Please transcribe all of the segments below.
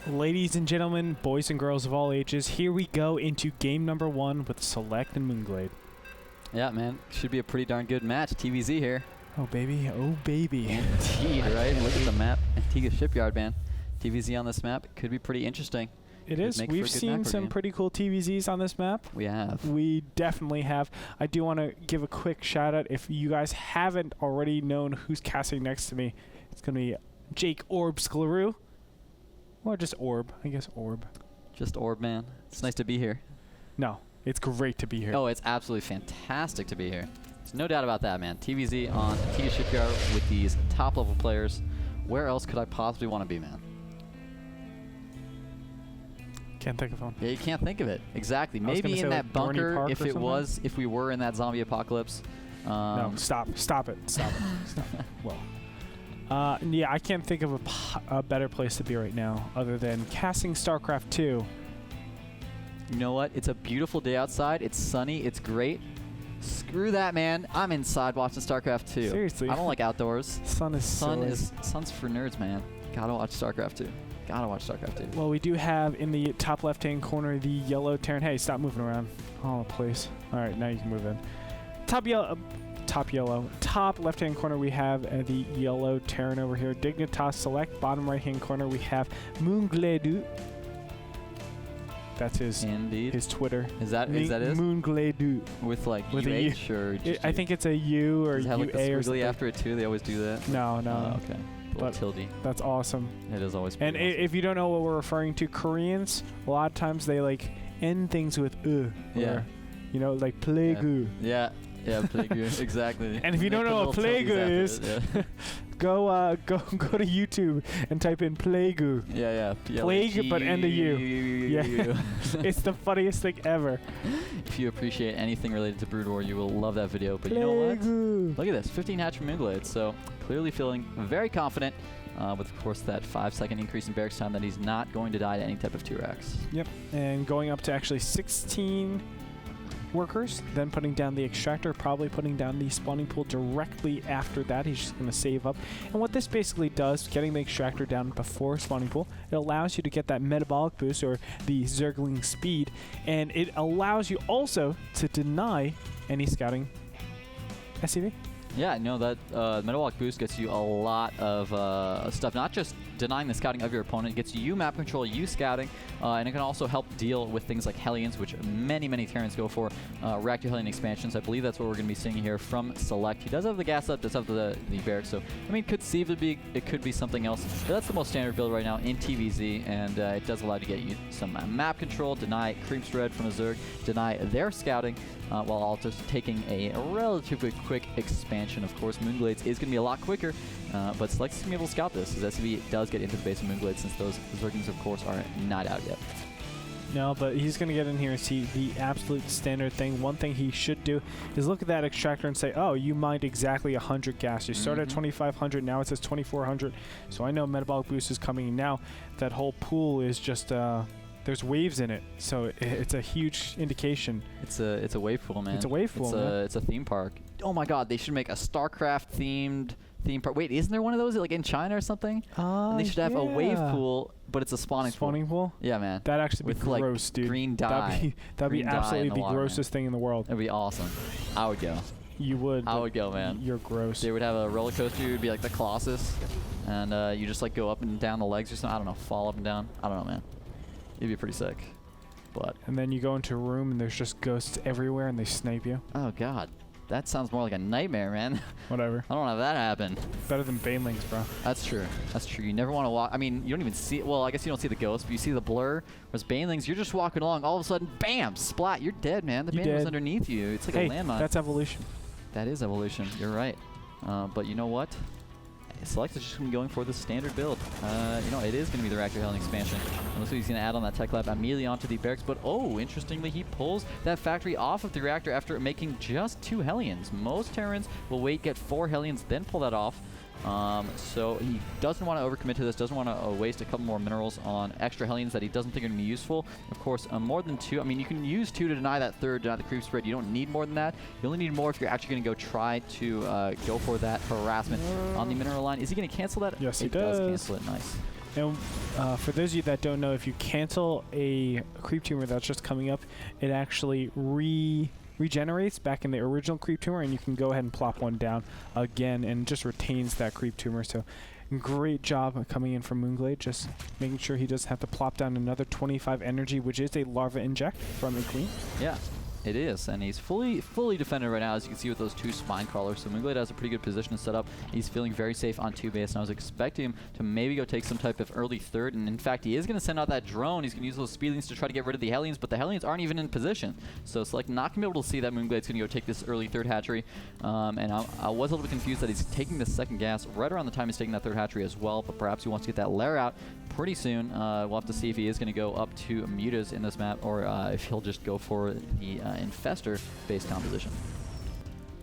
Ladies and gentlemen, boys and girls of all ages, here we go into game number 1 with Select and Moonglade. Yeah, man. Should be a pretty darn good match. TVZ here. Oh, baby. Oh, baby. Indeed, right? Look at the map. Antigua Shipyard, man. TVZ on this map could be pretty interesting. It is. We've seen some pretty cool TVZs on this map. We have. We definitely have. I do want to give a quick shout out. If you guys haven't already known who's casting next to me, it's going to be Jake Orb-Sklaroo. Or just Orb. I guess Orb. Just Orb, man. It's nice to be here. No, it's great to be here. Oh, it's absolutely fantastic to be here. There's no doubt about that, man. TVZ on Antigua Shipyard with these top-level players. Where else could I possibly want to be, man? Can't think of one. Yeah, you can't think of it. Exactly. Maybe in that bunker, if we were in that zombie apocalypse. No, stop it. Stop it. Stop. Well. Yeah, I can't think of a better place to be right now other than casting Starcraft 2. You know what? It's a beautiful day outside. It's sunny. It's great. Screw that, man. I'm inside watching Starcraft 2. Seriously. I don't like outdoors. Sun's for nerds, man. Gotta watch Starcraft 2. Gotta watch Starcraft 2. Well, we do have in the top left-hand corner the yellow Terran. Hey, stop moving around. Oh, please. All right, now you can move in. Top left-hand corner, we have the yellow Terran over here. Dignitas Select. Bottom right-hand corner, we have Moonglade. That's his Twitter. Is that his? Moonglade. With like with UH or I think it's a U or UA like or something. After it too? They always do that. No. Oh, okay. But tilde. That's awesome. It is always. And awesome. If you don't know what we're referring to, Koreans a lot of times they like end things with Yeah. You know, like plague. Yeah. Yeah, plague. Exactly. And if you don't know what plague is, go to YouTube and type in plague. Yeah. Plague, but end a U. Yeah. It's the funniest thing ever. If you appreciate anything related to Brood War, you will love that video. But you know what? Look at this, 15 hatch from Moonglade. So clearly feeling very confident. With, of course, that 5-second increase in barracks time that he's not going to die to any type of T-Rex. Yep, and going up to actually 16 workers, then putting down the extractor, probably putting down the spawning pool directly after that. He's just going to save up. And what this basically does, getting the extractor down before spawning pool, it allows you to get that metabolic boost or the Zergling speed, and it allows you also to deny any scouting SCV. Yeah, no, that metabolic boost gets you a lot of stuff, not just denying the scouting of your opponent. It gets you map control, you scouting, and it can also help deal with things like Hellions, which many Terrans go for. Reactor Hellion expansions, I believe that's what we're going to be seeing here from Select. He does have the gas up, does have the barracks, so I mean, it could be something else. But that's the most standard build right now in TVZ, and it does allow you to get you some map control, deny creep spread from a Zerg, deny their scouting, while also taking a relatively quick expansion. Of course, Moonglades is going to be a lot quicker, but Select's going to be able to scout this, as SCV does get into the base of Moonglade, since those Zerglings, of course, are not out yet. No, but he's going to get in here and see the absolute standard thing. One thing he should do is look at that extractor and say, oh, you mined exactly 100 gas. You started at 2,500, now it says 2,400. So I know metabolic boost is coming. Now that whole pool is just, there's waves in it. So it's a huge indication. It's a wave pool, man. It's a wave pool, man. It's a theme park. Oh my god, they should make a Starcraft themed theme park. Wait, isn't there one of those like in China or something? And they should have a wave pool, but it's a spawning pool. Yeah, man. That'd actually be gross, like dude. Green dye. That'd be absolutely the grossest thing in the world. That'd be awesome. I would go. You would. I would go, man. You're gross. They would have a roller coaster. It would be like the Colossus, and you just like go up and down the legs or something. I don't know, fall up and down. I don't know, man. It'd be pretty sick. But and then you go into a room and there's just ghosts everywhere and they snipe you. Oh god. That sounds more like a nightmare, man. Whatever. I don't want to have that happen. Better than banelings, bro. That's true. That's true. You never want to walk. I mean, you don't even see. Well, I guess you don't see the ghost, but you see the blur. Whereas banelings, you're just walking along. All of a sudden, bam, splat. You're dead, man. The baneling was underneath you. It's like a landmine. That's evolution. That is evolution. You're right. But you know what? Select is just going to be going for the standard build. You know, it is going to be the Reactor Hellion expansion. And looks like he's going to add on that tech lab immediately onto the barracks. But, oh, interestingly, he pulls that factory off of the reactor after making just 2 Hellions. Most Terrans will wait, get 4 Hellions, then pull that off. So he doesn't want to overcommit to this, doesn't want to waste a couple more minerals on extra Hellions that he doesn't think are going to be useful. Of course, more than 2, I mean, you can use 2 to deny that third, deny the creep spread. You don't need more than that. You only need more if you're actually going to go try to go for that harassment on the mineral line. Is he going to cancel that? Yes, he does cancel it. Nice. And for those of you that don't know, if you cancel a creep tumor that's just coming up, it actually regenerates back in the original creep tumor, and you can go ahead and plop one down again and just retains that creep tumor. So great job coming in from Moonglade, just making sure he doesn't have to plop down another 25 energy, which is a larva inject from a queen. Yeah. It is, and he's fully defended right now, as you can see with those 2 spine crawlers. So Moonglade has a pretty good position to set up. He's feeling very safe on 2 base, and I was expecting him to maybe go take some type of early third. And in fact, he is going to send out that drone. He's going to use those speedlings to try to get rid of the Hellions, but the Hellions aren't even in position. So it's like not going to be able to see that Moonglade's going to go take this early third hatchery. And I was a little bit confused that he's taking the second gas right around the time he's taking that third hatchery as well, but perhaps he wants to get that lair out pretty soon. We'll have to see if he is going to go up to mutas in this map, or if he'll just go for the infestor base composition.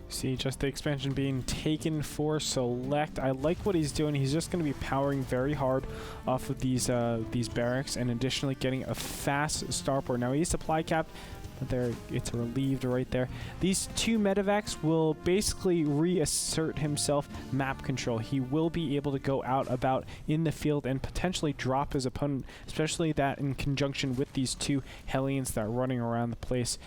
See, just the expansion being taken for Select. I like what he's doing. He's just going to be powering very hard off of these barracks, and additionally getting a fast starport. Now he's supply capped, but there it's relieved right there. These 2 medevacs will basically reassert himself map control. He will be able to go out about in the field and potentially drop his opponent, especially that in conjunction with these 2 Hellions that are running around the place.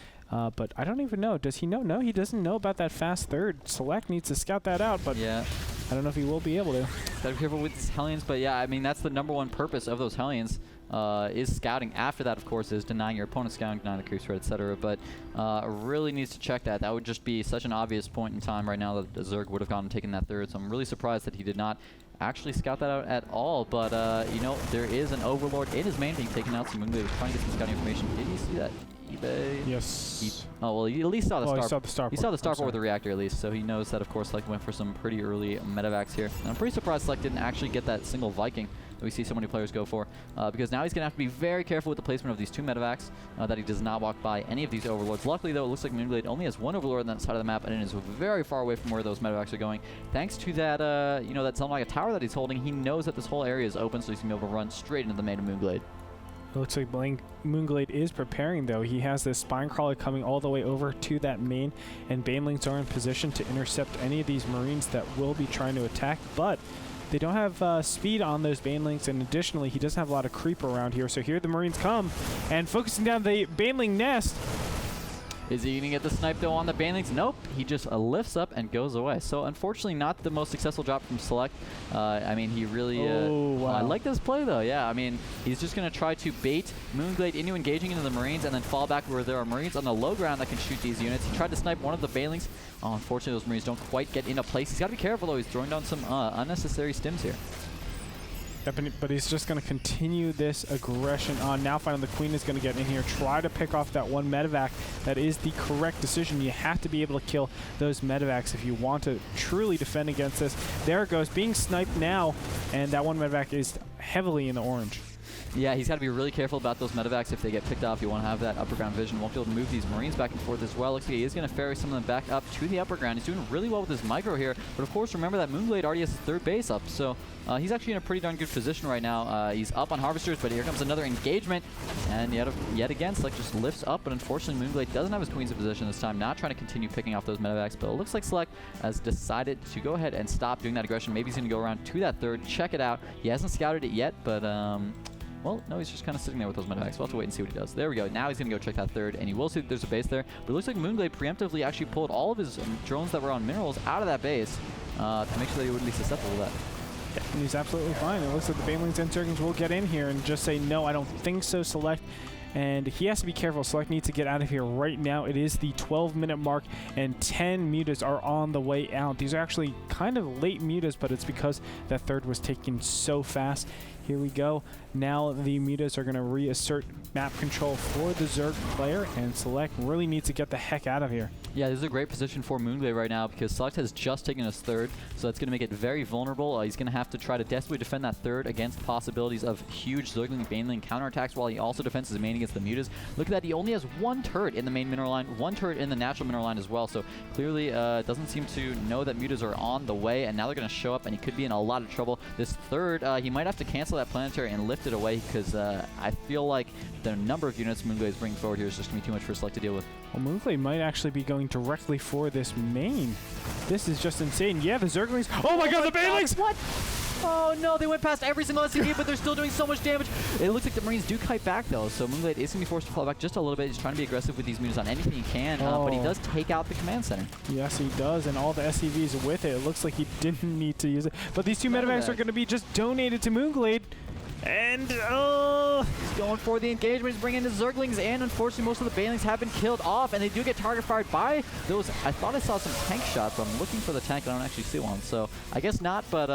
But I don't even know. Does he know? No, he doesn't know about that fast third. Select needs to scout that out, but yeah, I don't know if he will be able to. Gotta be careful with these Hellions, but yeah, I mean, that's the #1 purpose of those Hellions, is scouting. After that, of course, is denying your opponent scouting, denying the creep spread, etc. But really needs to check that. That would just be such an obvious point in time right now that the Zerg would have gone and taken that third, so I'm really surprised that he did not actually scout that out at all. But, you know, there is an Overlord in his main being taken out, so Moonglade was trying to get some scouting information. Did you see that? eBay? Yes. Oh, well, he at least saw the starport. He saw the starport with the reactor at least, so he knows that, of course, Select went for some pretty early medevacs here. And I'm pretty surprised Select didn't actually get that single Viking that we see so many players go for, because now he's going to have to be very careful with the placement of these 2 medevacs, that he does not walk by any of these Overlords. Luckily, though, it looks like Moonglade only has 1 Overlord on that side of the map, and it is very far away from where those medevacs are going. Thanks to that, you know, that Zelmaga tower that he's holding, he knows that this whole area is open, so he's going to be able to run straight into the main of Moonglade. It looks like Moonglade is preparing, though. He has this spine crawler coming all the way over to that main, and Banelings are in position to intercept any of these Marines that will be trying to attack, but they don't have speed on those Banelings, and additionally, he doesn't have a lot of creep around here. So here the Marines come, and focusing down the Baneling nest. Is he going to get the snipe, though, on the Banelings? Nope. He just lifts up and goes away. So, unfortunately, not the most successful drop from Select. I mean, he really... wow. I like this play, though. Yeah, I mean, he's just going to try to bait Moonglade into engaging into the Marines and then fall back where there are Marines on the low ground that can shoot these units. He tried to snipe one of the Banelings. Oh, unfortunately, those Marines don't quite get into place. He's got to be careful, though. He's throwing down some unnecessary stims here. But he's just going to continue this aggression on. Now finally the Queen is going to get in here, try to pick off that 1 medevac. That is the correct decision. You have to be able to kill those medevacs if you want to truly defend against this. There it goes, being sniped now, and that 1 medevac is heavily in the orange. Yeah, he's got to be really careful about those medevacs if they get picked off. You want to have that upper ground vision. Won't be able to move these Marines back and forth as well. Looks like he is going to ferry some of them back up to the upper ground. He's doing really well with his micro here. But of course, remember that Moonglade already has his 3rd base up. So he's actually in a pretty darn good position right now. He's up on Harvesters, but here comes another engagement. And yet again, Select just lifts up. But unfortunately, Moonglade doesn't have his Queens in position this time. Not trying to continue picking off those medevacs. But it looks like Select has decided to go ahead and stop doing that aggression. Maybe he's going to go around to that 3rd, check it out. He hasn't scouted it yet, but... well, no, he's just kind of sitting there with those medevacs. We'll have to wait and see what he does. There we go. Now he's going to go check that 3rd, and he will see that there's a base there. But it looks like Moonglade preemptively actually pulled all of his drones that were on minerals out of that base to make sure that he wouldn't be susceptible to that. Yeah, and he's absolutely fine. It looks like the Banelings and Zergings will get in here and just say, no, I don't think so, Select. And he has to be careful. Select needs to get out of here right now. It is the 12-minute mark, and 10 mutas are on the way out. These are actually kind of late mutas, but it's because that 3rd was taken so fast. Here we go. Now the mutas are going to reassert map control for the Zerg player, and Select really needs to get the heck out of here. Yeah, this is a great position for Moonglade right now because Select has just taken his 3rd, so that's going to make it very vulnerable. He's going to have to try to desperately defend that 3rd against possibilities of huge Zergling Baneling counterattacks while he also defends his main against the mutas. Look at that. He only has 1 turret in the main mineral line, 1 turret in the natural mineral line as well, so clearly doesn't seem to know that mutas are on the way, and now they're going to show up, and he could be in a lot of trouble. This 3rd, he might have to cancel that planetary and lift it away because I feel like the number of units Moonglade is bringing forward here is just going to be too much for Select to deal with. Well, Moonglade might actually be going directly for this main. This is just insane. Yeah, the Zerglings. Oh my god, the Banelings! What? Oh no, they went past every single SCV, but they're still doing so much damage. It looks like the Marines do kite back though, so Moonglade is going to be forced to fall back just a little bit. He's trying to be aggressive with these meters on anything he can, but he does take out the command center. Yes, he does, and all the SCVs with it. It looks like he didn't need to use it. But these two medevacs are going to be just donated to Moonglade. And, he's going for the engagement. He's bringing the Zerglings in. Unfortunately, most of the Banelings have been killed off, and they do get target fired by those. I thought I saw some tank shots, but I'm looking for the tank, and I don't actually see one. So I guess not, but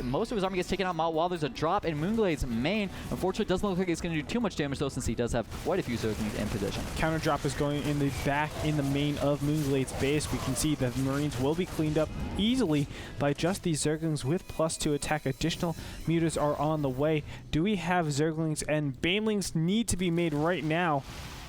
most of his army gets taken out while there's a drop in Moonglade's main. Unfortunately, it doesn't look like it's going to do too much damage, though, since he does have quite a few Zerglings in position. Counter drop is going in the back in the main of Moonglade's base. We can see that the Marines will be cleaned up easily by just these Zerglings with +2 attack. Additional mutas are on the way. Do we have Zerglings? And Banelings need to be made right now.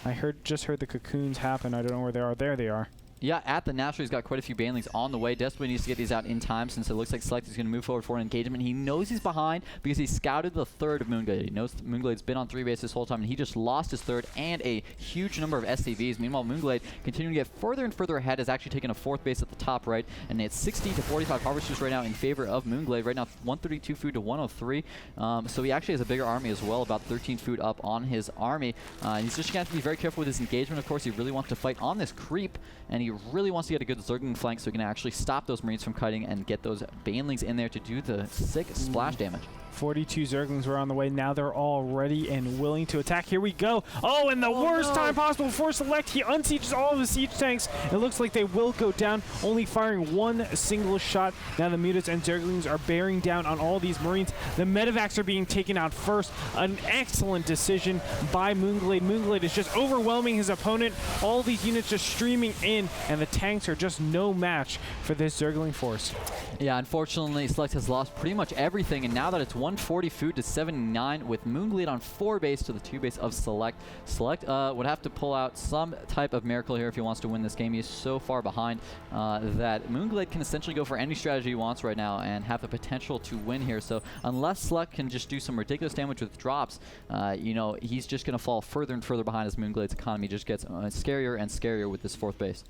I just heard the cocoons happen. I don't know where they are. There they are. Yeah, at the National, he's got quite a few Banelings on the way. Desperately needs to get these out in time since it looks like Select is going to move forward for an engagement. He knows he's behind because he scouted the third of Moonglade. He knows Moonglade's been on 3 bases this whole time, and he just lost his third and a huge number of SCVs. Meanwhile, Moonglade continuing to get further and further ahead, has actually taken a 4th base at the top right, and it's 60 to 45 harvesters right now in favor of Moonglade. Right now, 132 food to 103. So he actually has a bigger army as well, about 13 food up on his army. He's just going to have to be very careful with his engagement. Of course, he really wants to fight on this creep, and he really wants to get a good Zergling flank so he can actually stop those Marines from kiting and get those Banelings in there to do the sick splash damage. 42 Zerglings were on the way. Now they're all ready and willing to attack. Here we go. Oh, and the worst time possible for Select. He unsieges all of the siege tanks. It looks like they will go down, only firing one single shot. Now the mutas and Zerglings are bearing down on all these Marines. The medevacs are being taken out first. An excellent decision by Moonglade. Moonglade is just overwhelming his opponent. All these units just streaming in, and the tanks are just no match for this Zergling force. Yeah, unfortunately, Select has lost pretty much everything, and now that it's 140 food to 79 with Moonglade on 4 base to the 2 base of Select. Select would have to pull out some type of miracle here if he wants to win this game. He is so far behind that Moonglade can essentially go for any strategy he wants right now and have the potential to win here. So unless Select can just do some ridiculous damage with drops, you know, he's just going to fall further and further behind as Moonglade's economy just gets scarier and scarier with this 4th base.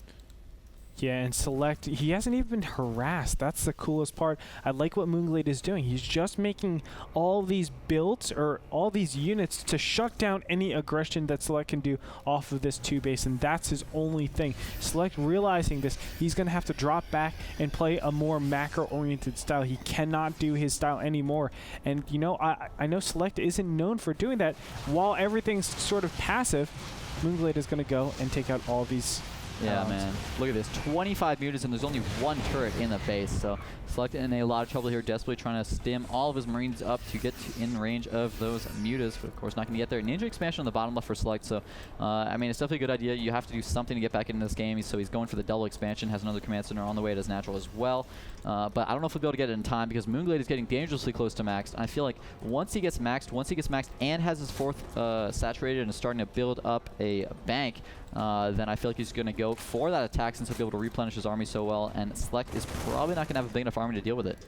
Yeah, and Select, he hasn't even been harassed. That's the coolest part. I like what Moonglade is doing. He's just making all these builds, or all these units, to shut down any aggression that Select can do off of this 2 base, and that's his only thing. Select realizing this, he's going to have to drop back and play a more macro-oriented style. He cannot do his style anymore. And, you know, I know Select isn't known for doing that. While everything's sort of passive, Moonglade is going to go and take out all these. Yeah, man. Look at this. 25 mutas, and there's only 1 turret in the base. So Select in a lot of trouble here, desperately trying to stim all of his Marines up to get in range of those mutas. But of course, not going to get there. Ninja expansion on the bottom left for Select. So, I mean, it's definitely a good idea. You have to do something to get back into this game. So he's going for the double expansion. Has another command center on the way as natural as well. But I don't know if he'll be able to get it in time because Moonglade is getting dangerously close to maxed. I feel like once he gets maxed and has his 4th saturated and is starting to build up a bank, then I feel like he's going to go for that attack since he'll be able to replenish his army so well, and Select is probably not going to have a big enough army to deal with it.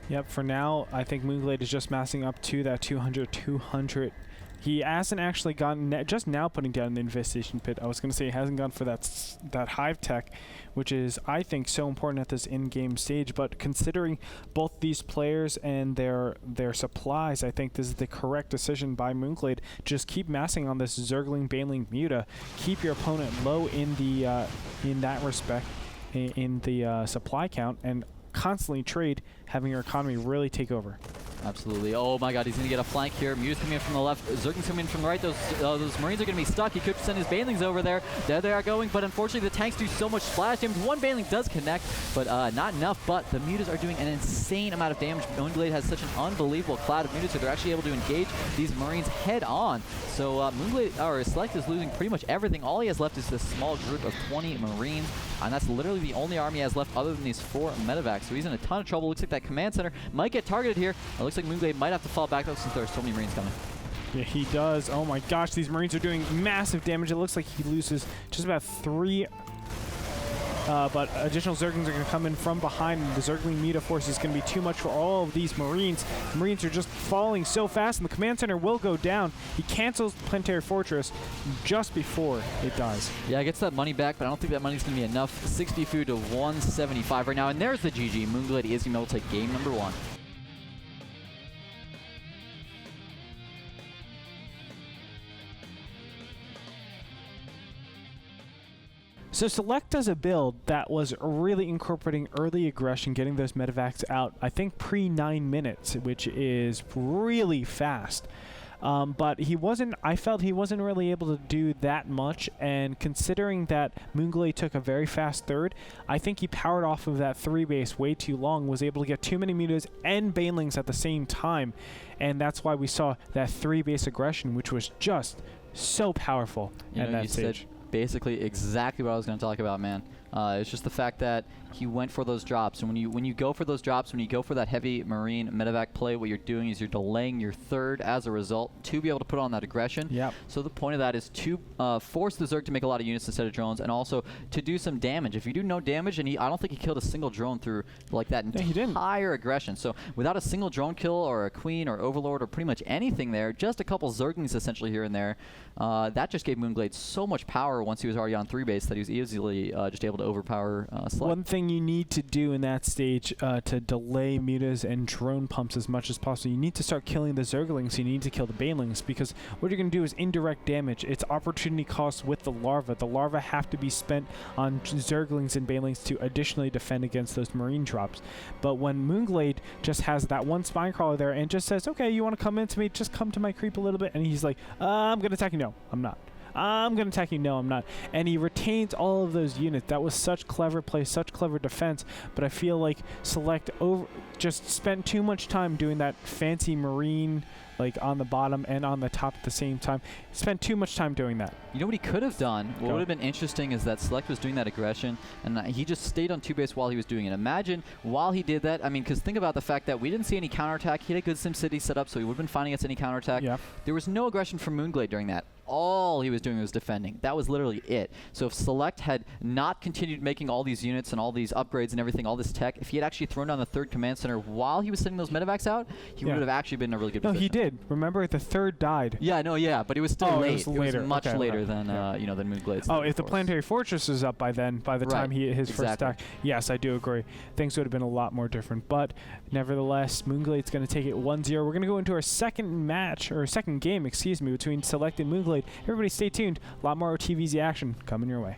Yep, for now, I think Moonglade is just massing up to that 200. He hasn't actually gotten, just now putting down the infestation pit. I was going to say he hasn't gone for that hive tech, which is, I think, so important at this in-game stage. But considering both these players and their supplies, I think this is the correct decision by Moonglade. Just keep massing on this Zergling, Baneling, Muta. Keep your opponent low in the in that respect, in the supply count, and constantly trade, having your economy really take over. Absolutely. Oh my god, he's going to get a flank here. Muta's coming in from the left. Zergling's coming in from the right. Those Marines are going to be stuck. He could send his Banelings over there. There they are going, but unfortunately the tanks do so much splash damage. 1 Baneling does connect, but not enough. But the Mutas are doing an insane amount of damage. Moonglade has such an unbelievable cloud of Mutas, so they're actually able to engage these Marines head on. So Moonglade, or Select, is losing pretty much everything. All he has left is this small group of 20 Marines, and that's literally the only army he has left other than these 4 medevacs. So he's in a ton of trouble. Looks like that command center might get targeted here. It looks like Moonglade might have to fall back though since there are so many Marines coming. Yeah, he does. Oh my gosh, these Marines are doing massive damage. It looks like he loses just about 3. But additional Zerglings are going to come in from behind, and the Zergling Muta force is going to be too much for all of these Marines. The Marines are just falling so fast, and the command center will go down. He cancels the Planetary Fortress just before it dies. Yeah, he gets that money back, but I don't think that money's going to be enough. 60 food to 175 right now, and there's the GG. Moonglade is going to be able to take game number 1. So Select does a build that was really incorporating early aggression, getting those medevacs out, I think pre 9 minutes, which is really fast. But I felt he wasn't really able to do that much, and considering that Moonglade took a very fast third, I think he powered off of that 3 base way too long, was able to get too many mutas and banelings at the same time, and that's why we saw that 3 base aggression, which was just so powerful at that stage. Said basically exactly what I was going to talk about, man. It's just the fact that he went for those drops, and when you go for those drops, when you go for that heavy marine medevac play, what you're doing is you're delaying your third as a result to be able to put on that aggression. Yep. So the point of that is to force the Zerg to make a lot of units instead of drones, and also to do some damage. If you do no damage, and I don't think he killed a single drone through like that entire aggression. So without a single drone kill or a queen or overlord or pretty much anything there, just a couple Zerglings essentially here and there, that just gave Moonglade so much power once he was already on 3 base that he was easily just able to overpower Select. One thing you need to do in that stage to delay mutas and drone pumps as much as possible, you need to start killing the Zerglings, you need to kill the banelings, because what you're going to do is indirect damage. It's opportunity cost with the larva. The larva have to be spent on Zerglings and banelings to additionally defend against those marine drops. But when Moonglade just has that one spine crawler there and just says, okay, you want to come into me, just come to my creep a little bit, and he's like, I'm going to attack you. No, I'm not. I'm going to attack you. No, I'm not. And he retains all of those units. That was such clever play, such clever defense. But I feel like Select just spent too much time doing that fancy marine, like on the bottom and on the top at the same time. Spent too much time doing that. You know what he could have done? What would have been interesting is that Select was doing that aggression, and he just stayed on 2 base while he was doing it. Imagine while he did that, I mean, because think about the fact that we didn't see any counterattack. He had a good SimCity setup, so he would have been finding us any counterattack. Yeah. There was no aggression from Moonglade during that. All he was doing was defending. That was literally it. So if Select had not continued making all these units and all these upgrades and everything, all this tech, if he had actually thrown down the 3rd command center while he was sending those medevacs out, he would have actually been in a really good position. No, he did. Remember, the 3rd died. Yeah, no, yeah, but it was still late. It was much later than than Moonglade's. Oh, if the Planetary Fortress is up by then, by the time he hit his first stack, yes, I do agree. Things would have been a lot more different. But nevertheless, Moonglade's going to take it 1-0. We're going to go into our second game, between Select and Moonglade. Everybody stay tuned. A lot more TVZ action coming your way.